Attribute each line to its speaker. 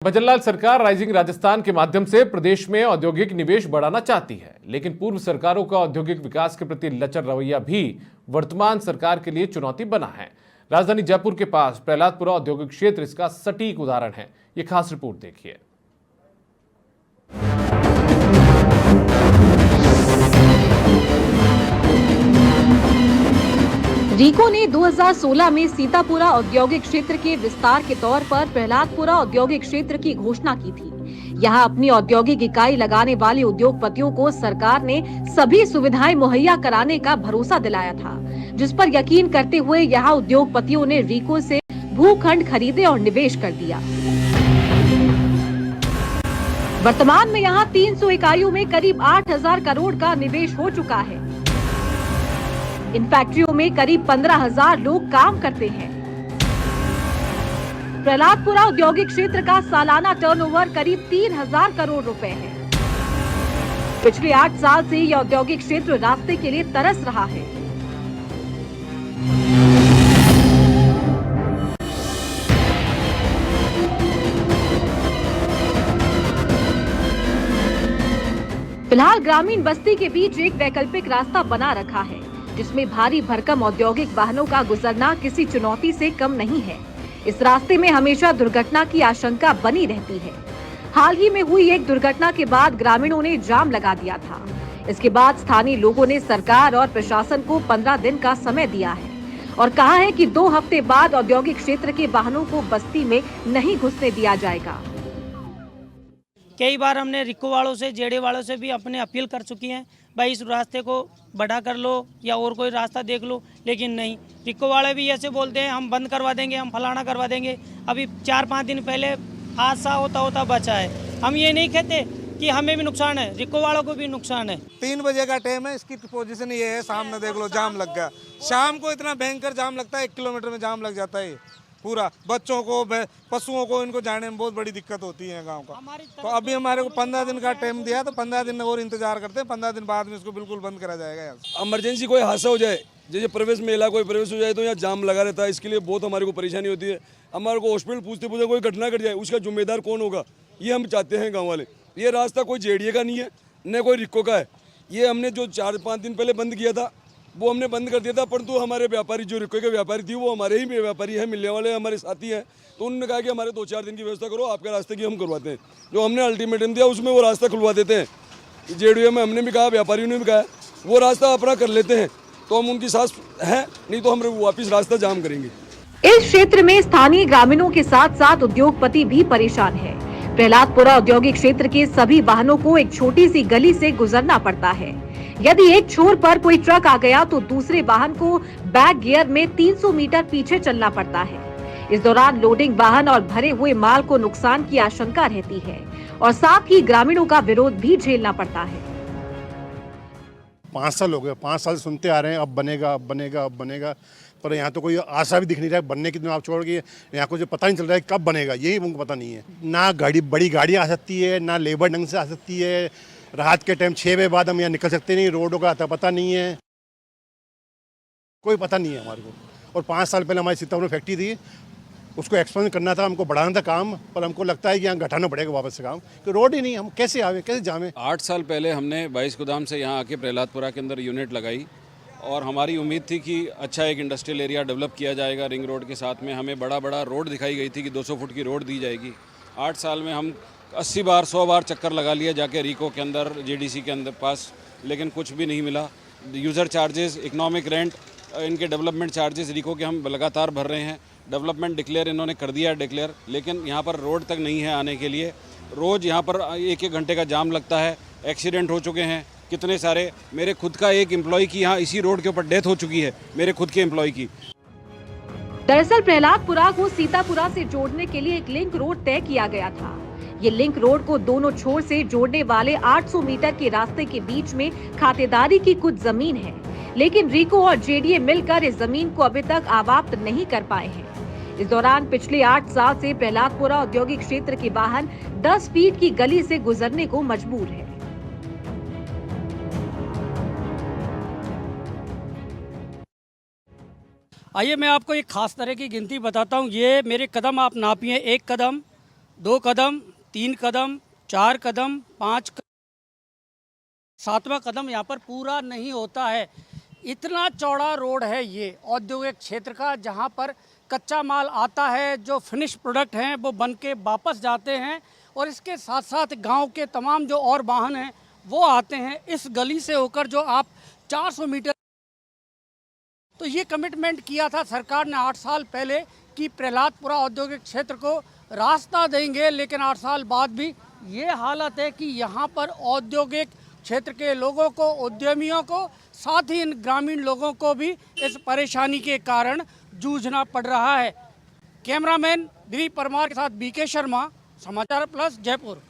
Speaker 1: भजनलाल सरकार राइजिंग राजस्थान के माध्यम से प्रदेश में औद्योगिक निवेश बढ़ाना चाहती है, लेकिन पूर्व सरकारों का औद्योगिक विकास के प्रति लचर रवैया भी वर्तमान सरकार के लिए चुनौती बना है। राजधानी जयपुर के पास प्रहलादपुरा औद्योगिक क्षेत्र इसका सटीक उदाहरण है। ये खास रिपोर्ट देखिए।
Speaker 2: रीको ने 2016 में सीतापुरा औद्योगिक क्षेत्र के विस्तार के तौर पर प्रहलादपुरा औद्योगिक क्षेत्र की घोषणा की थी। यहां अपनी औद्योगिक इकाई लगाने वाले उद्योगपतियों को सरकार ने सभी सुविधाएं मुहैया कराने का भरोसा दिलाया था, जिस पर यकीन करते हुए यहां उद्योगपतियों ने रीको से भूखंड खरीदे और निवेश कर दिया। वर्तमान में यहां 300 इकाइयों में करीब 8,000 करोड़ का निवेश हो चुका है। इन फैक्ट्रियों में करीब 15,000 लोग काम करते हैं। प्रहलादपुरा औद्योगिक क्षेत्र का सालाना टर्नओवर करीब 3,000 करोड़ रुपए है। पिछले 8 साल से यह औद्योगिक क्षेत्र रास्ते के लिए तरस रहा है। फिलहाल ग्रामीण बस्ती के बीच एक वैकल्पिक रास्ता बना रखा है, जिसमें भारी भरकम औद्योगिक वाहनों का गुजरना किसी चुनौती से कम नहीं है। इस रास्ते में हमेशा दुर्घटना की आशंका बनी रहती है। हाल ही में हुई एक दुर्घटना के बाद ग्रामीणों ने जाम लगा दिया था। इसके बाद स्थानीय लोगों ने सरकार और प्रशासन को 15 दिन का समय दिया है और कहा है कि 2 हफ्ते बाद औद्योगिक क्षेत्र के वाहनों को बस्ती में नहीं घुसने दिया जाएगा।
Speaker 3: कई बार हमने रिको वालों से, जेडे वालों से भी अपने अपील कर चुकी हैं, भाई इस रास्ते को बड़ा कर लो या और कोई रास्ता देख लो, लेकिन नहीं। रिको वाले भी ऐसे बोलते हैं हम बंद करवा देंगे, हम फलाना करवा देंगे। अभी 4-5 दिन पहले हादसा होता बचा है। हम ये नहीं कहते कि हमें भी नुकसान है, रिको वालों को भी नुकसान है।
Speaker 4: 3 बजे का टाइम है, इसकी पोजीशन ये है, सामने देख लो जाम लग गया। शाम को इतना भयंकर जाम लगता है, 1 किलोमीटर में जाम लग जाता है पूरा। बच्चों को, पशुओं को, इनको जाने में बहुत बड़ी दिक्कत होती है गांव का। तो अभी हमारे को 15 दिन का टाइम दिया, तो 15 दिन और इंतजार करते हैं। 15 दिन बाद में इसको बिल्कुल बंद करा जाएगा।
Speaker 5: इमरजेंसी कोई हादसा हो जाए, जैसे प्रवेश मेला कोई प्रवेश हो जाए तो यहाँ जाम लगा रहता है। इसके लिए बहुत हमारे को परेशानी होती है। हमारे को हॉस्पिटल पूछते कोई घटना घट जाए, उसका जिम्मेदार कौन होगा, ये हम चाहते हैं गाँव वाले। ये रास्ता कोई जेडीए का नहीं है, न कोई रिको का है। ये हमने जो 4-5 दिन पहले बंद किया था वो हमने बंद कर दिया था, परंतु हमारे व्यापारी, जो रिको के व्यापारी थी, वो हमारे ही व्यापारी हैं, मिलने वाले हमारे साथी हैं। तो उन्होंने कहा कि हमारे 2-4 दिन की व्यवस्था करो, आपके रास्ते की हम करवाते हैं। जो हमने अल्टीमेटम दिया उसमें वो रास्ता खुलवा देते हैं। जेडीए में हमने भी कहा, व्यापारियों ने भी कहा, वो रास्ता अपना कर लेते हैं तो हम उनकी साथ हैं, नहीं तो हम वापिस रास्ता जाम करेंगे।
Speaker 2: इस क्षेत्र में स्थानीय ग्रामीणों के साथ साथ उद्योगपति भी परेशान है। प्रहलादपुरा औद्योगिक क्षेत्र के सभी वाहनों को एक छोटी सी गली से गुजरना पड़ता है। यदि एक छोर पर कोई ट्रक आ गया तो दूसरे वाहन को बैक गियर में 300 मीटर पीछे चलना पड़ता है। इस दौरान लोडिंग वाहन और भरे हुए माल को नुकसान की आशंका रहती है और साथ ही ग्रामीणों का विरोध भी झेलना पड़ता है।
Speaker 6: 5 साल हो गए, 5 साल सुनते आ रहे हैं अब बनेगा, अब बनेगा, अब बनेगा, पर यहाँ तो कोई आशा भी दिख नहीं रहा है बनने की। आप छोड़ के यहाँ को जो पता नहीं चल रहा है कब बनेगा, यही उनको पता नहीं है। ना बड़ी गाड़ी आ सकती है, ना लेबर ढंग से आ सकती है। रात के टाइम 6 बजे बाद हम यहाँ निकल सकते नहीं, रोडों का आता पता नहीं है, कोई पता नहीं है हमारे को। और 5 साल पहले हमारी सीतापुर में फैक्ट्री थी, उसको एक्सपेंड करना था, हमको बढ़ाना था काम, पर हमको लगता है कि यहाँ घटाना पड़ेगा वापस से काम, कि रोड ही नहीं, हम कैसे आवे, कैसे जावे।
Speaker 7: 8 साल पहले हमने 22 गोदाम से यहाँ आके प्रहलादपुरा के अंदर यूनिट लगाई और हमारी उम्मीद थी कि अच्छा एक इंडस्ट्रियल एरिया डेवलप किया जाएगा। रिंग रोड के साथ में हमें बड़ा रोड दिखाई गई थी कि 200 फुट की रोड दी जाएगी। 8 साल में हम 80 बार 100 बार चक्कर लगा लिया जाके रीको के अंदर, जेडीसी के अंदर पास, लेकिन कुछ भी नहीं मिला। यूज़र चार्जेस, इकोनॉमिक रेंट, इनके डेवलपमेंट चार्जेस रीको के हम लगातार भर रहे हैं। डेवलपमेंट डिक्लेयर इन्होंने कर दिया है डिक्लेयर, लेकिन यहाँ पर रोड तक नहीं है आने के लिए। रोज़ यहाँ पर 1-1 घंटे का जाम लगता है। एक्सीडेंट हो चुके हैं कितने सारे। मेरे खुद का एक एम्प्लॉय की यहाँ इसी रोड के ऊपर डेथ हो चुकी है, मेरे खुद के एम्प्लॉय की।
Speaker 2: दरअसल प्रहलादपुरा को सीतापुरा से जोड़ने के लिए एक लिंक रोड तय किया गया था। ये लिंक रोड को दोनों छोर से जोड़ने वाले 800 मीटर के रास्ते के बीच में खातेदारी की कुछ जमीन है, लेकिन रीको और जेडीए मिलकर इस जमीन को अभी तक आवाप्त नहीं कर पाए हैं। इस दौरान पिछले 8 साल से प्रहलादपुरा औद्योगिक क्षेत्र के वाहन 10 फीट की गली से गुजरने को मजबूर है।
Speaker 3: आइए मैं आपको एक खास तरह की गिनती बताता हूँ। ये मेरे कदम आप नापिए, 1 कदम, 2 कदम, 3 कदम, 4 कदम, 5 कदम, 7वां कदम यहाँ पर पूरा नहीं होता है। इतना चौड़ा रोड है ये औद्योगिक क्षेत्र का, जहाँ पर कच्चा माल आता है, जो फिनिश प्रोडक्ट हैं वो बन के वापस जाते हैं, और इसके साथ साथ गांव के तमाम जो और वाहन हैं वो आते हैं इस गली से होकर, जो आप 400 मीटर। तो ये कमिटमेंट किया था सरकार ने 8 साल पहले कि प्रहलादपुरा औद्योगिक क्षेत्र को रास्ता देंगे, लेकिन 8 साल बाद भी ये हालत है कि यहाँ पर औद्योगिक क्षेत्र के लोगों को, उद्यमियों को, साथ ही इन ग्रामीण लोगों को भी इस परेशानी के कारण जूझना पड़ रहा है। कैमरामैन दिलीप परमार के साथ बीके शर्मा, समाचार प्लस, जयपुर।